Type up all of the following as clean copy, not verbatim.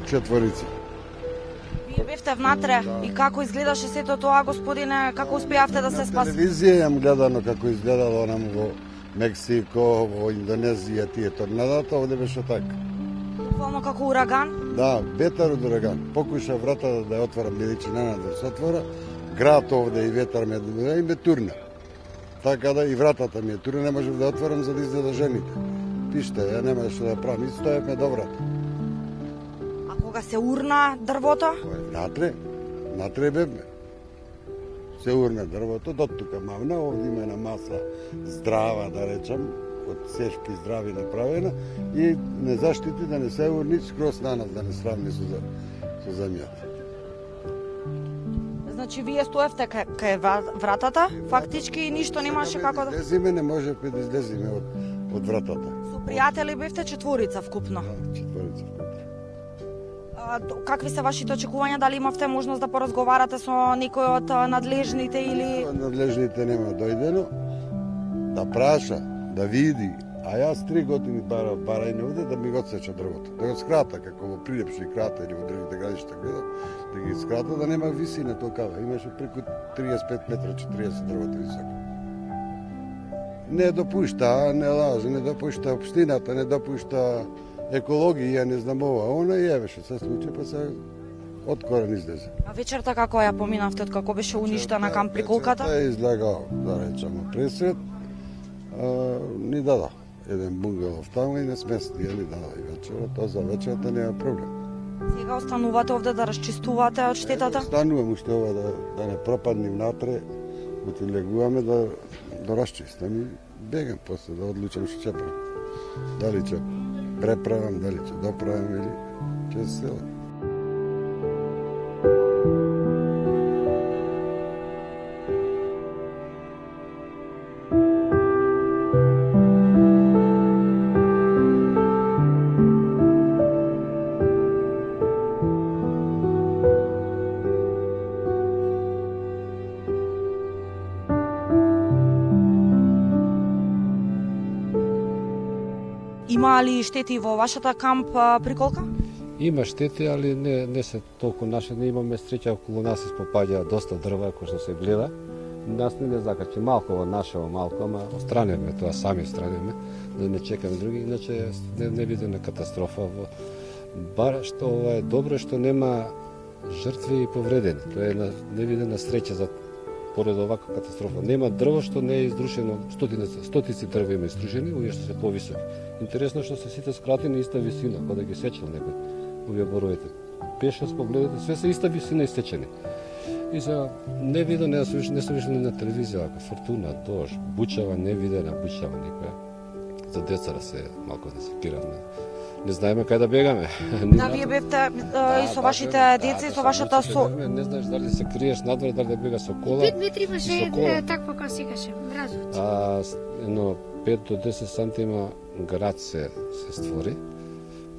четворица. Вие бевте внатре и како изгледаше сето тоа, господине, како успеавте да се спасите? На телевизија јам гледано како изгледало онам во Мексико, во Индонезија тие торнадата, овде беше така. Буквално како ураган? Да, ветар од ураган. Покуша вратата да ја отворам, бидејќи не да се отвора, град овде и ветар ме турна. Така да и вратата ми е турна, не можев да отворам за да излезе жените. Пиште, ја немаше да правам, и стоевме до врата. А кога се урна дрвото? Натре бевме. Се урна дрвото, до тука мавна, овде има една маса здрава, да речам, од сешки здрави направена и не заштити да не се урни скроз на нас, да не сравни со земјата. Значи, вие стоевте кај вратата, фактички и ништо немаше како да... Излезиме, не можевме да излезиме од вратата. Со пријатели бевте четворица вкупно? Да, четворица вкупно. Какви се вашите очекувања? Дали имавте можност да поразговарате со некој од надлежните или... Надлежните нема дојдено, да праша, да види, а јас 3 години барајне овде да ми го отсеча дрвото. Да го скрата, како во Прилепшо и Крата или во другите градишта гледам, да ги скрата, да нема висина толкава. Имаше преку 35 метра, 40 дрвото високо. Не допушта, не лаже, не допушта општината, не допушта екологија, не знам ова, она и евеше се случи, па се од корен излезе. А вечерта како ја поминавте, од како беше уништена кам Приколката? Вечерта е излегал, да речемо, пресвет, ни дада еден бунгелов таму и не смести, ни дада и вечера, тоа за вечерата нема проблем. Сега останувате овде да расчистувате од штетата? Останувам уште ова да не пропаднем натре, легуваме да расчистам и бегам после да одлучам што ќе правам. Дали ќе преправам, дали ќе доправам или ќе се селам. Има ли штети во вашата камп Приколка? Има штети, али не се толку наше, не имаме среќа, околу нас се попаѓа доста дрва кој што се гледа. Нас не закачи малку во нашево малку, ама остранеме тоа, сами остранеме, да не чекаме други, иначе не видиме катастрофа во бар што ова е добро што нема жртви и повредени. Тоа е невидена среќа за поред оваква катастрофа. Нема дрво што не е издрушено, стотици дрва има издрушени, овие што се повисоки. Интересно што се сите скрати на иста висина, кога да ги сечел некој, овие боровите. Пеше спогледате, све се иста висина истечени. И сега не видно, не се вишли на телевизија, ако фортуна, дожд, бучава, не видена бучава никоја. За деца да се малку да се кираме. Не знаеме кај да бегаме. Да, вие бевте и со вашите деца и со вашата со... Не знаеш дали се криеш надвор, дали да бега со кола. 5 метри имаше таква како секаше, мразот. Едно 5 до 10 сантима град се створи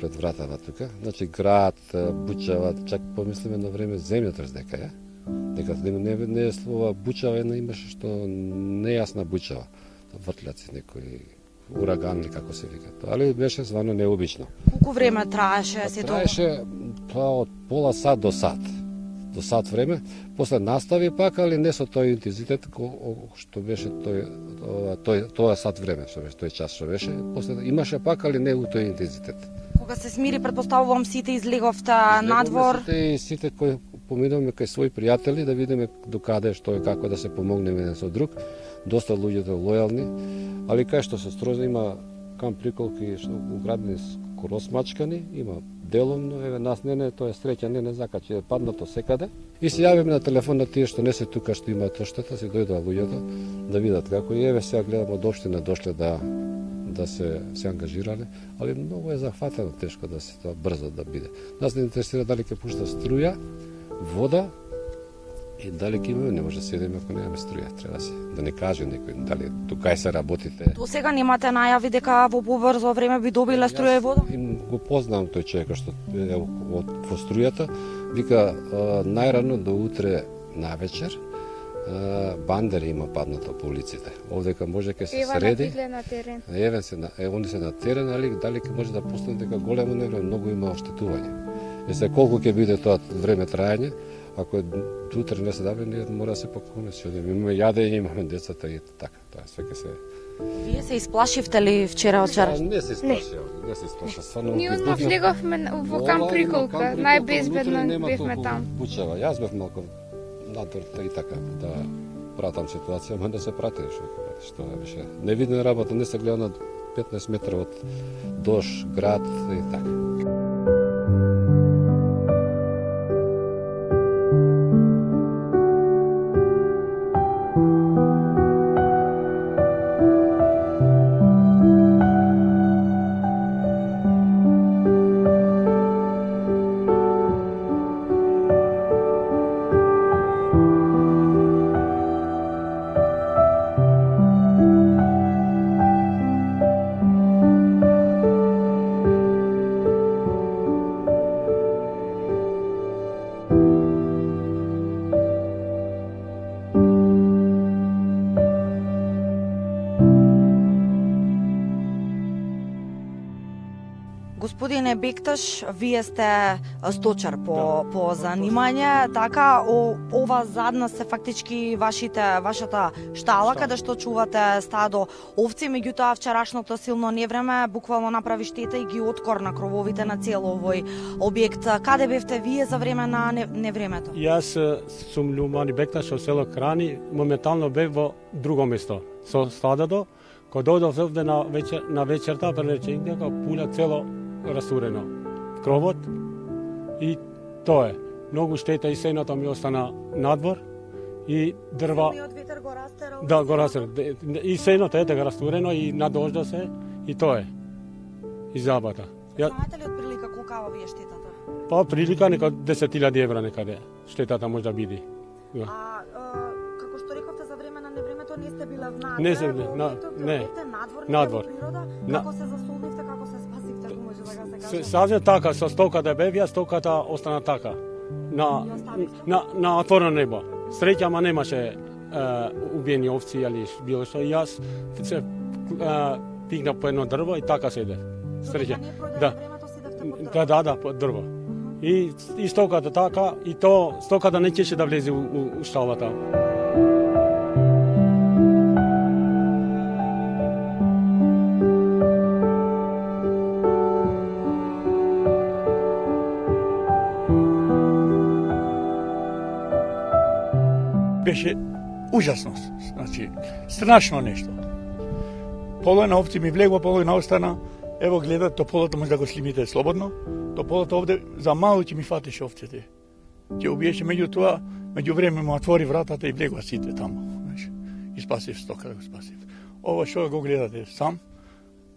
пред вратава тука. Значи град, бучава, чак помислиме на време земјотрес дека е. Дека не е слова бучава, една имаше што нејасна бучава. Вртляци некои ураган или како се вика. Али беше звано необично. Колку време траеше се тоа? Траеше тоа од пола сат до сат. До сат време, после настави пак, али не со тој интензитет што беше тоа сат време, што беше тој час што беше. После имаше пак, али не у тој интензитет. Кога се смири, предпоставувам сите излеговте надвор. Сите кои поминуваме кај своји пријатели да видиме докаде што е, како да се помогнеме еден со друг. Доста луѓето лојални, али кај што се строза има камп Приколки што уградени скоро смачкани, има деломно, еве нас не тоа е среќа, не закачи, е паднато секаде. И се јавиме на телефон на тие што не се тука, што имаат оштета, се дојдоа луѓето да видат како и еве сега гледам од општина дошле да се ангажирале, али многу е захватено тешко да се тоа брзо да биде. Нас не интересира дали ќе пушта струја, вода и дали ќе имаме, не може да седеме ако немаме струја, треба да не каже некој дали до кај се работите. До сега немате најави дека во побрзо време би добиле струја и вода? Го познавам тој човек што е во струјата, вика најрано до утре навечер бандери има паднато по улиците. Овдека може ке се среди. Евен се на терен, али дали ќе може да постане дека големо невреме, многу има оштетување. се колку ќе биде тоа време траење, ако утре не се даде, ние мора да се пакуваме, имаме јадење, имаме децата и така, тоа све ќе се. Вие се исплашивте ли вчера од чараш? Не се исплашив, стварно. Ние одмah влеговме во камп Приколка, најбезбедно бевме там. Бучева, јас бев малку надвор и така, да пратам ситуација, ама не се прати што беше. Невидна работа, не се гледа на 15 метра од дош, град и така. Господине Бекташ, вие сте сточар по занимање, така ова задна се фактички вашата штала каде што чувате стадо овци, меѓутоа вчерашното силно невреме буквално направи штета и ги откорна крововите на цел овој објект. Каде бевте вие за време на невремето? Јас сум Љумани Бекташ од село Крани, моментално бев во друго место со стадото. Кога дојдов овде на вечерта, прелече дека пуля цело расурено кровот и тоа е. Многу штета и сеното ми остана надвор и дрва. Од ветер го растерал. Да, го растерал. И сеното е така расурено и надожда се и тоа е. И забата. Знаете ли од прилика колкава ви е штетата? Па прилика нека 10.000 евра некаде штетата може да биде. Како што рековте за време на невремето не сте биле внатре? Не се не. Надвор. Природа, како се засолнивте, како се спасивте, ако може да се каже? Сазе така, со стоката бев, јас стоката остана така. На отворено небо. Среќа, ама немаше убиени овци или било што. Јас се пигна по едно дрво и така седев. Среќа. Да, по дрво. И стоката така, и то стоката не ќеше да влезе у шталата. Беше ужасно, значи, страшно нешто. Половина овци ми влегува, половина остана. Ево гледат, тополото може да го слимите слободно. Тополото овде за мало ќе ми фатеше овците. Ќе убиеше, меѓутоа, меѓу време му отвори вратата и влегува сите таму. Значи, и спасив стока, да го спасив. Ова што го гледате сам,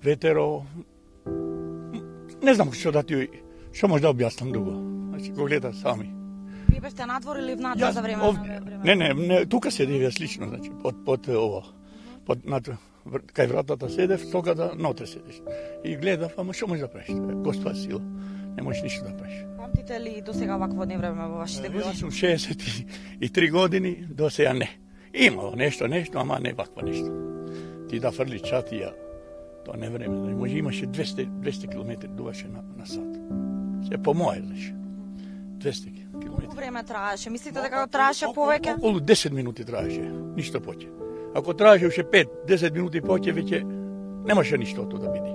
ветеро, не знам што да ти, што може да објаснам друго. Значи, го гледат сами. Вие бевте надвор или внатре за време на време? Не, тука седев јас лично, значи, под ова. Кај вратата седев, стоката ноте седеш. И гледав, ама што можеш да правиш? Господ сила. Не можеш ништо да правиш. Памтите ли до сега вакво невреме во вашите години? Јас сум 63 години, до сега не. Имало нешто, ама не вакво нешто. Ти да фрли чатија, тоа не време. Може имаше 200 км дуваше на сат. Се по моје, значи. 200 км. Колку време траеше? Мислите дека траеше повеќе? Околу 10 минути траеше, ништо повеќе. Ако траеше уште 5-10 минути повеќе, веќе немаше ништо тоа да биде.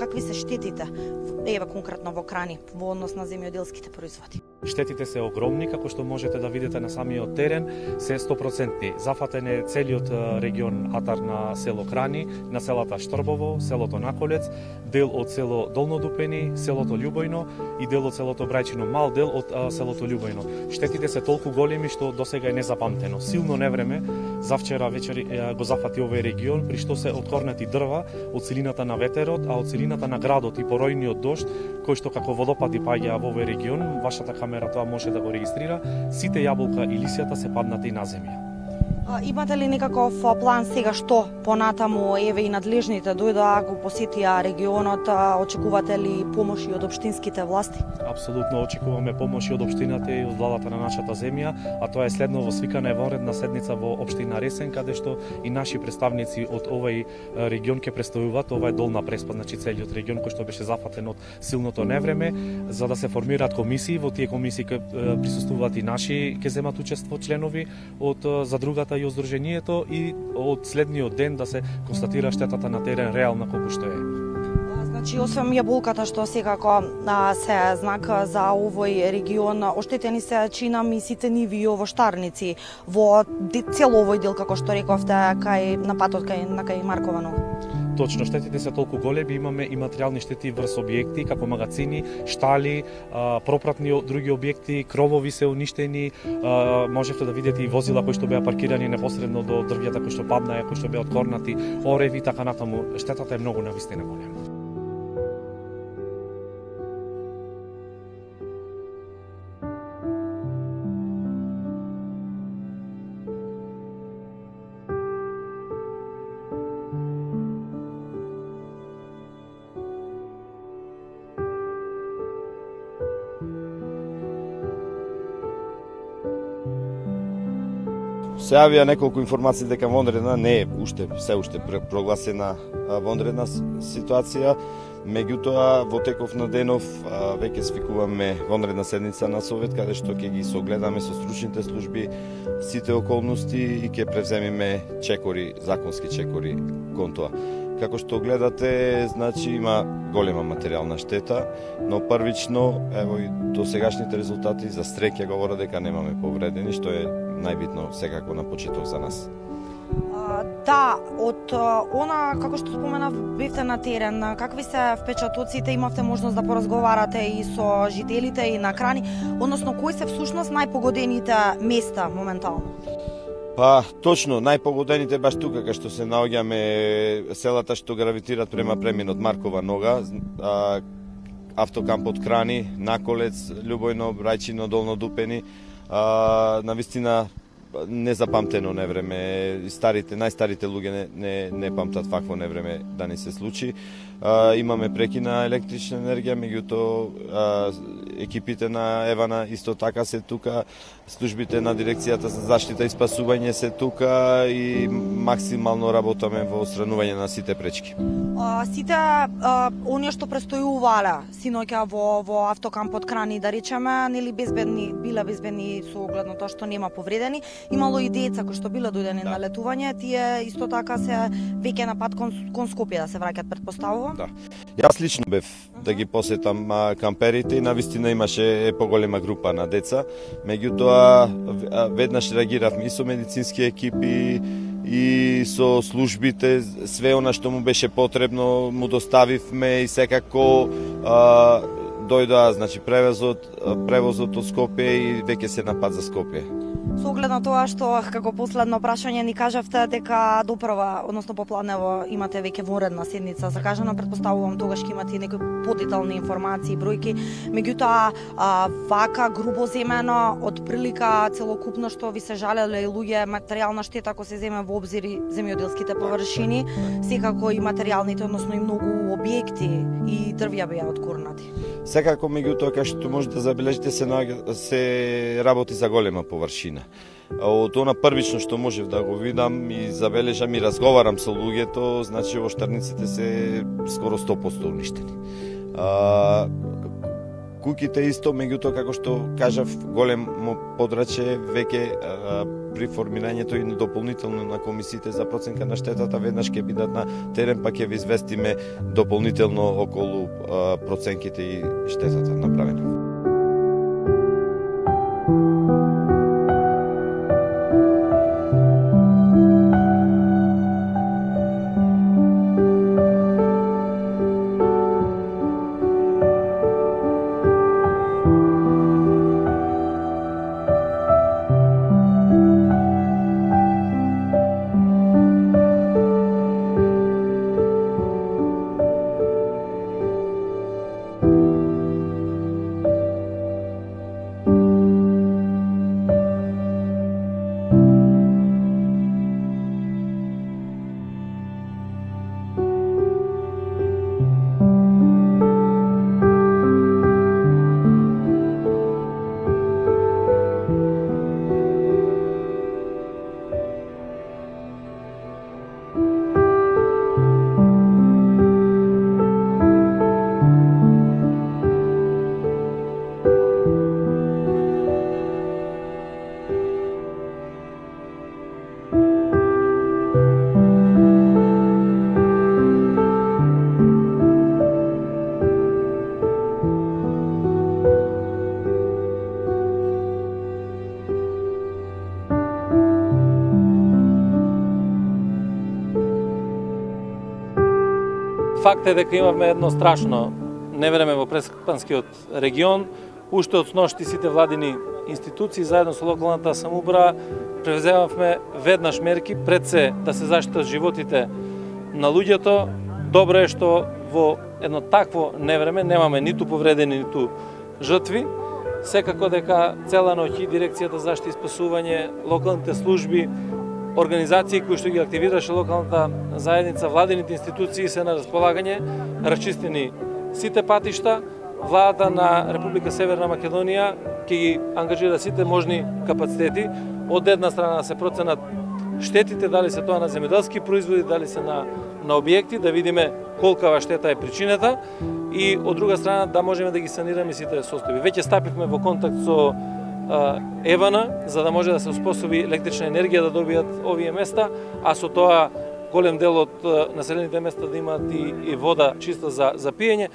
Какви се штетите, еве конкретно во Крани, во однос на земјоделските производи? Штетите се огромни, како што можете да видите на самиот терен, се 100%. Зафатен е целиот регион Атар на село Крани, на селата Штрбово, селото Наколец, дел од село Долнодупени, селото Љубојно и дел од селото Брајчино, мал дел од селото Љубојно. Штетите се толку големи што досега е незапамтено. Силно невреме завчера вечер го зафати овој регион, при што се откорнати дрва од силината на ветерот, а од силината на градот и поројниот дожд, кој што како водопади паѓа во овој регион, вашата камера тоа може да го регистрира, сите јаболка и лисјата се паднати на земја. Имате ли некаков план сега што понатаму, еве и надлежните дојдоа, го посетија регионот, очекувате ли помоши од општинските власти? Апсолутно очекуваме помоши од општината и од владата на нашата земја, а тоа е следно во свикана вонредна седница во општина Ресен, каде што и наши представници од овој регион ќе представуваат. Ова е Долна Преспа, значи целиот регион кој што беше зафатен од силното невреме, за да се формираат комисии. Во тие комисии ќе присуствуваат и наши, ќе земат учество членови од задругата и Здруженијето, и од следниот ден да се констатира штетата на терен реална колку што е. Значи, освен јаболката што секако се знак за овој регион, оштетени се чинам и сите ниви и овоштарници во цел овој дел, како што рековте, кај на патот кај Марковано. Точно, штетите се толку големи, имаме и материјални штети врз објекти, како магацини, штали, пропратни други објекти, кровови се уништени, можете да видите и возила кои што беа паркирани непосредно до дрвјата кои што паднаа, кои што беа откорнати, ореви, така натаму. Штетата е многу навистина голема. Се јавија неколку информации дека вонредна не е се уште прогласена вонредна ситуација, меѓутоа во теков на денов веќе свикуваме вонредна седница на Совет, каде што ќе ги согледаме со стручните служби сите околности и ќе превземеме чекори, законски чекори кон тоа. Како што гледате, значи има голема материјална штета, но првично, ево и досегашните резултати за среќа говорат дека немаме повредени, што е најбитно секако на почеток за нас. Да, од она, како што споменав, бевте на терен, какви се впечатоците, имавте можност да поразговарате и со жителите и на крани, односно кои се всушност најпогодените места моментално? Па, точно, најпогодените баш тука, кај што се наоѓаме селата што гравитираат према преминот Маркова нога, автокампот Крани, Наколец, Љубојно, Брајчино, Долно Дупени, навистина незапамтено невреме, најстарите луѓе не памтат вакво невреме да ни се случи. Имаме прекина електрична енергија, меѓутоа екипите на Евана исто така се тука, службите на дирекцијата за заштита и спасување се тука и максимално работаме во отстранување на сите пречки. Сите оние што престојувале синоќа во автокампот Крани, да речеме, нели биле безбедни со оглед на тоа што нема повредени. Имало и деца кои што биле дојдени на летување, тие исто така се веќе на пат кон Скопје да се враќаат, претпоставувам. Да. Јас лично бев да ги посетам камперите и навистина имаше поголема група на деца, меѓутоа веднаш реагиравме и со медицински екипи и со службите, све она што му беше потребно му доставивме и секако дојдоа, значи превозот од Скопје и веќе се на пат за Скопје. Со оглед на тоа што како последно прашање ни кажавте дека допрва, односно попладнево имате веќе вонредна седница закажана, претпоставувам тогаш ќе имате некои подетални информации, бројки, меѓутоа вака грубо земено од прилика целокупно што ви се жалеле и луѓе, материјална штета ако се земе во обзир и земјоделските површини, секако и материјалните, односно и многу објекти и дрвја беа откорнати. Секако, меѓутоа, кај што може да забележите, се работи за голема површина. Од она првично што можев да го видам и забележам и разговарам со луѓето, значи оштарниците се скоро 100% уништени. Куќите исто, меѓутоа, како што кажав, големо подраче веќе при формирањето и дополнително на комисиите за проценка на штетата веднаш ќе бидат на терен, па ќе ви известиме дополнително околу проценките и штетата направена. Факт е дека имаме едно страшно невреме во Преспанскиот регион. Уште од сношти сите владини институции заедно со локалната самоуправа превземавме веднаш мерки пред се да се заштитат животите на луѓето. Добро е што во едно такво невреме немаме ниту повредени, ниту жртви. Секако дека цела ноќ и дирекцијата за заштита и спасување, локалните служби, организации кои што ги активираше локалната заедница, владините институции се на располагање, расчистени сите патишта. Владата на Република Северна Македонија ќе ги ангажира сите можни капацитети. Од една страна да се проценат штетите, дали се тоа на земјоделски производи, дали се на објекти, да видиме колкава штета е причината, и од друга страна да можеме да ги санираме сите состојби. Веќе стапивме во контакт со Евана, за да може да се успособи електрична енергија да добијат овие места, а со тоа голем дел од населените места да имаат и вода чиста за пиење.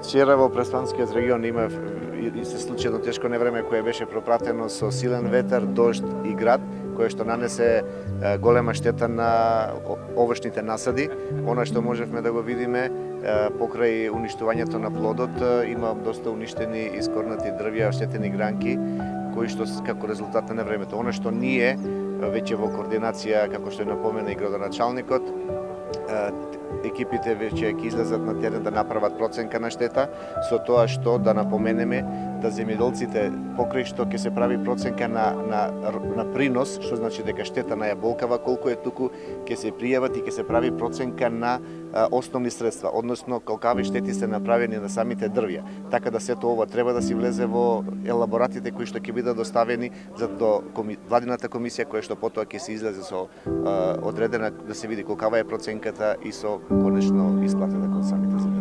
Вчера во Преспанскиот регион има и се случи едно тешко невреме кое беше пропратено со силен ветер, дожд и град, кое што нанесе голема штета на овошните насади. Она што можевме да го видиме покрај уништувањето на плодот, има доста уништени и искорнати дрвја, оштетени гранки, кои што како резултат на невремето. Она што ние веќе во координација, како што напомена и градоначалникот, екипите веќе ќе излезат на терен да направат проценка на штета, со тоа што да напоменеме да земјоделците покрај што ќе се прави проценка на принос, што значи дека штета на јаболкава колку е, туку ќе се пријават и ќе се прави проценка на основни средства, односно колкави штети се направени на самите дрвја. Така да сето ова треба да си влезе во елаборатите кои што ќе бидат доставени за до владината комисија, која што потоа ќе се излезе со одредена да се види колкава е проценката и со конечно исплатата кон самите земјоделци.